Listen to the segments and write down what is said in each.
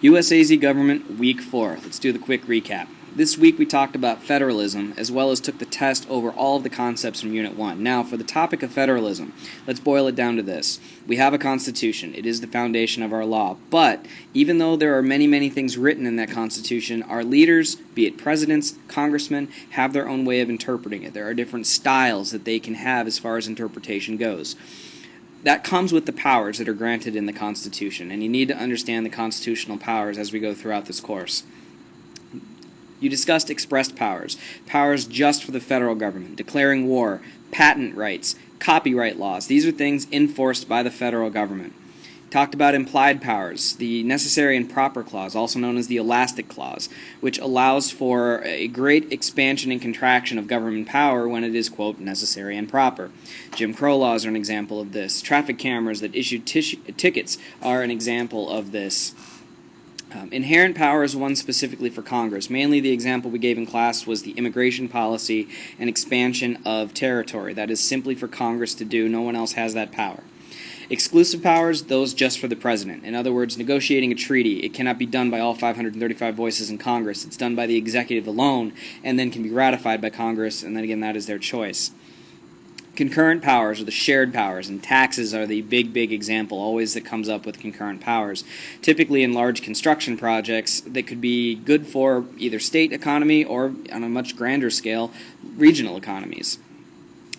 USAZ Government Week 4. Let's do the quick recap. This week we talked about federalism, as well as took the test over all of the concepts from Unit 1. Now, for the topic of federalism, let's boil it down to this. We have a Constitution. It is the foundation of our law. But even though there are many, many things written in that Constitution, our leaders, be it presidents, congressmen, have their own way of interpreting it. There are different styles that they can have as far as interpretation goes. That comes with the powers that are granted in the Constitution, and you need to understand the constitutional powers as we go throughout this course. You discussed expressed powers, powers just for the federal government, declaring war, patent rights, copyright laws. These are things enforced by the federal government. Talked about implied powers, the necessary and proper clause, also known as the elastic clause, which allows for a great expansion and contraction of government power when it is, quote, necessary and proper. Jim Crow laws are an example of this. Traffic cameras that issue tickets are an example of this. Inherent power is one specifically for Congress. Mainly the example we gave in class was the immigration policy and expansion of territory. That is simply for Congress to do. No one else has that power. Exclusive powers, those just for the president. In other words, negotiating a treaty, it cannot be done by all 535 voices in Congress. It's done by the executive alone and then can be ratified by Congress, and then again, that is their choice. Concurrent powers are the shared powers, and taxes are the big example always that comes up with concurrent powers. Typically in large construction projects that could be good for either state economy or, on a much grander scale, regional economies.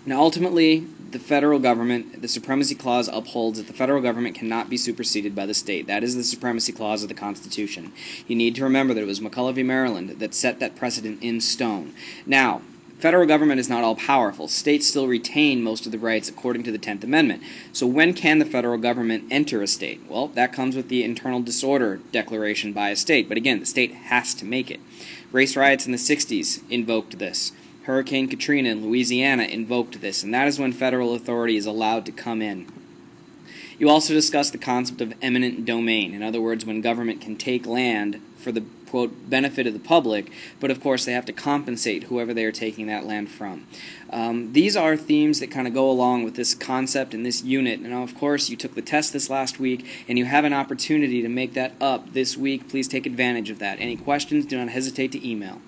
Now ultimately, the federal government, the Supremacy Clause upholds that the federal government cannot be superseded by the state. That is the Supremacy Clause of the Constitution. You need to remember that it was McCulloch v. Maryland that set that precedent in stone. Now, federal government is not all powerful. States still retain most of the rights according to the 10th Amendment. So when can the federal government enter a state? Well, that comes with the internal disorder declaration by a state. But again, the state has to make it. Race riots in the 60s invoked this. Hurricane Katrina in Louisiana invoked this, and that is when federal authority is allowed to come in. You also discussed the concept of eminent domain. In other words, when government can take land for the, quote, benefit of the public, but of course they have to compensate whoever they are taking that land from. These are themes that kind of go along with this concept and this unit. And of course, you took the test this last week, and you have an opportunity to make that up this week. Please take advantage of that. Any questions, do not hesitate to email.